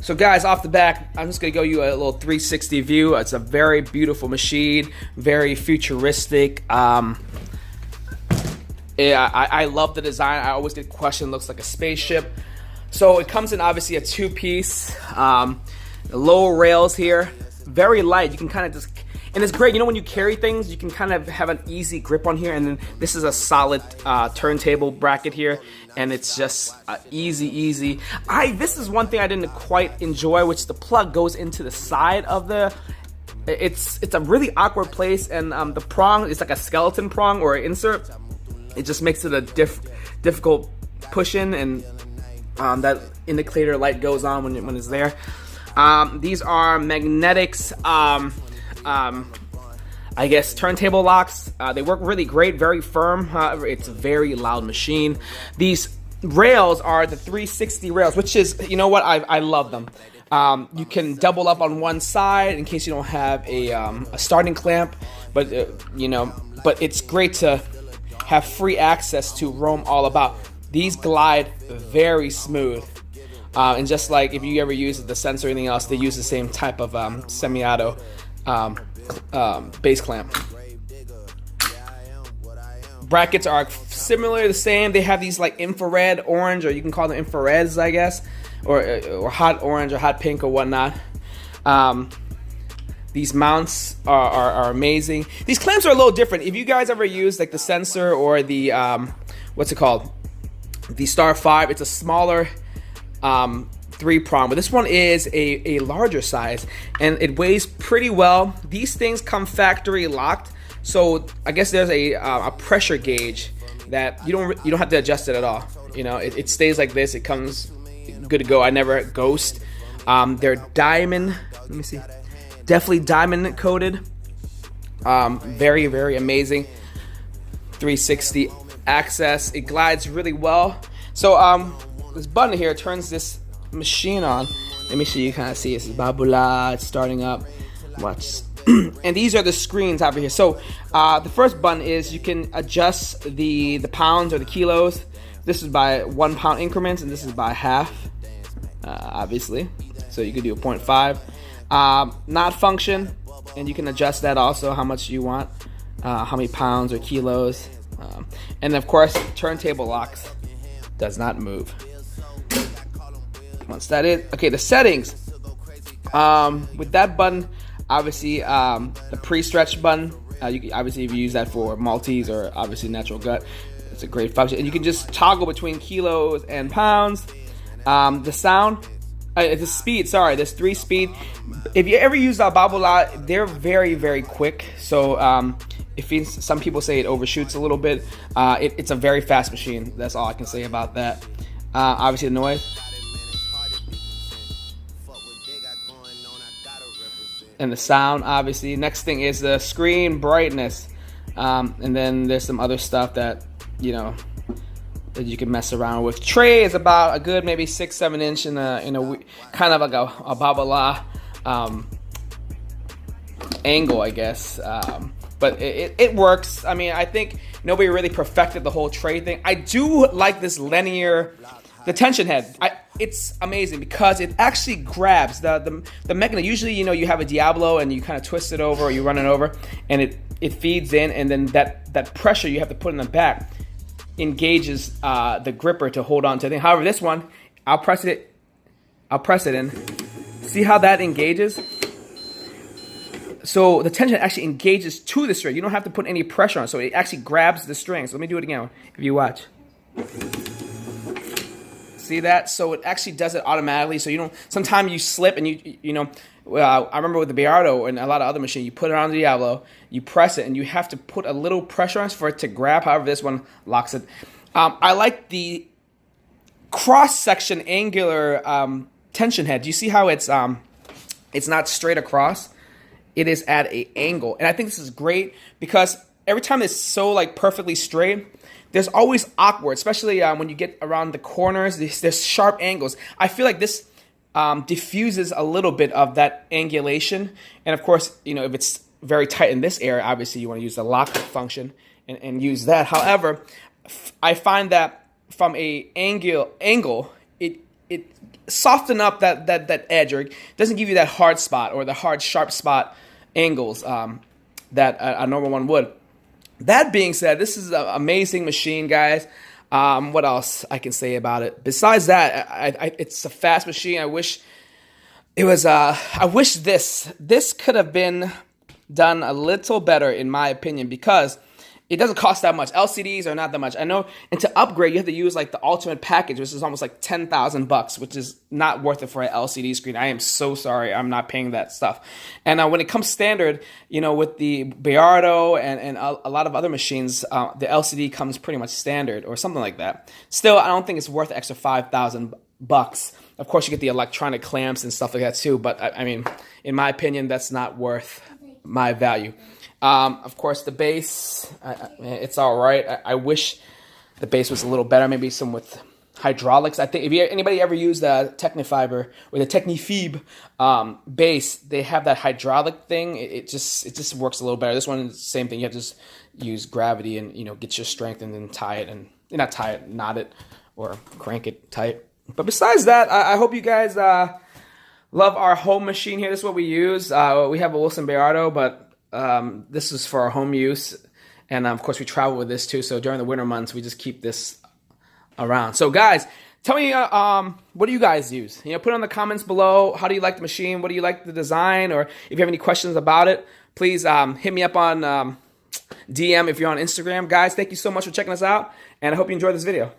So guys, off the back, I'm just gonna go you a little 360 view. It's a very beautiful machine, very futuristic. Yeah, I love the design. I always get questioned, looks like a spaceship. So it comes in obviously a two-piece, low rails here, very light. You can kind of just, and it's great, you know, when you carry things, you can kind of have an easy grip on here. And then this is a solid turntable bracket here, and it's just easy. This is one thing I didn't quite enjoy, which the plug goes into the side of the. It's a really awkward place, and the prong is like a skeleton prong or an insert. It just makes it a difficult push in, and that indicator light goes on when it's there. These are magnetics. I guess turntable locks. They work really great, very firm. However, it's a very loud machine. These rails are the 360 rails, which is, you know what, I love them. You can double up on one side in case you don't have a starting clamp, but but it's great to have free access to roam all about. These glide very smooth. And just like if you ever use the sensor or anything else, they use the same type of semi-auto base clamp. Brackets are similar, the same. They have these like infrared orange, or you can call them infrareds, I guess, or hot orange or hot pink or whatnot. These mounts are amazing. These clamps are a little different. If you guys ever use like the sensor or the what's it called, the Star 5, it's a smaller 3-prong, but this one is a larger size, and it weighs pretty well. These things come factory locked, so I guess there's a pressure gauge that you don't have to adjust it at all. You know, it stays like this. It comes good to go. I never ghost. They're diamond. Let me see. Definitely diamond coated. Very, very amazing. 360 access. It glides really well. So this button here turns this machine on. Let me see, you kind of see this is Babolat starting up. Watch. And these are the screens over here. So the first button is you can adjust the pounds or the kilos. This is by 1 pound increments, and this is by half, obviously. So you could do a 0.5. Not function, and you can adjust that also, how much you want, how many pounds or kilos. And of course, turntable locks, does not move. Once that is, okay, the settings. With that button, obviously, the pre-stretch button, obviously if you use that for Maltese or obviously natural gut, it's a great function. And you can just toggle between kilos and pounds. The sound, the speed, sorry, there's 3 speed. If you ever use Babolat, they're very, very quick. So some people say it overshoots a little bit. It's a very fast machine. That's all I can say about that. Obviously the noise. And the sound, obviously. Next thing is the screen brightness. And then there's some other stuff that, you know, that you can mess around with. Tray is about a good maybe 6-7 inch in a kind of like a Babolat angle, I guess. But it works. I mean, I think nobody really perfected the whole tray thing. I do like this linear, the tension head. It's amazing because it actually grabs the mechanism. Usually, you know, you have a Diablo and you kind of twist it over or you run it over, and it feeds in, and then that pressure you have to put in the back engages the gripper to hold on to the thing. However, this one, I'll press it in. See how that engages? So the tension actually engages to the string. You don't have to put any pressure on, so it actually grabs the string. So let me do it again if you watch. See that? So it actually does it automatically. So you don't. Sometimes you slip and you know. I remember with the Biardo and a lot of other machines, you put it on the Diablo, you press it, and you have to put a little pressure on it for it to grab. However, this one locks it. I like the cross-section angular tension head. Do you see how it's not straight across? It is at an angle, and I think this is great because every time it's so like perfectly straight, there's always awkward, especially when you get around the corners. There's sharp angles. I feel like this diffuses a little bit of that angulation. And of course, you know, if it's very tight in this area, obviously you want to use the lock function and use that. However, I find that from a angle, it soften up that edge, or it doesn't give you that hard spot or the hard sharp spot angles that a normal one would. That being said, this is an amazing machine, guys. What else I can say about it? Besides that, it's a fast machine. I wish it was. I wish this could have been done a little better, in my opinion, because it doesn't cost that much. LCDs are not that much. I know, and to upgrade, you have to use like the ultimate package, which is almost like $10,000, which is not worth it for an LCD screen. I am so sorry, I'm not paying that stuff. And when it comes standard, you know, with the Bayardo and a lot of other machines, the LCD comes pretty much standard or something like that. Still, I don't think it's worth the extra $5,000. Of course, you get the electronic clamps and stuff like that too. But I mean, in my opinion, that's not worth my value. Of course, the base, it's all right. I wish the base was a little better, maybe some with hydraulics. I think if anybody ever used the Technifiber or the Technifib base, they have that hydraulic thing. It just works a little better. This one is the same thing. You have to just use gravity and, you know, get your strength and then tie it, and not tie it, knot it or crank it tight. But besides that, I hope you guys love our home machine here. This is what we use. We have a Wilson Bayardo, but this is for our home use, and of course we travel with this too, so during the winter months we just keep this around. So guys, tell me what do you guys use? You know, put it in the comments below. How do you like the machine? What do you like the design? Or if you have any questions about it, please hit me up on DM if you're on Instagram. Guys, thank you so much for checking us out, and I hope you enjoyed this video.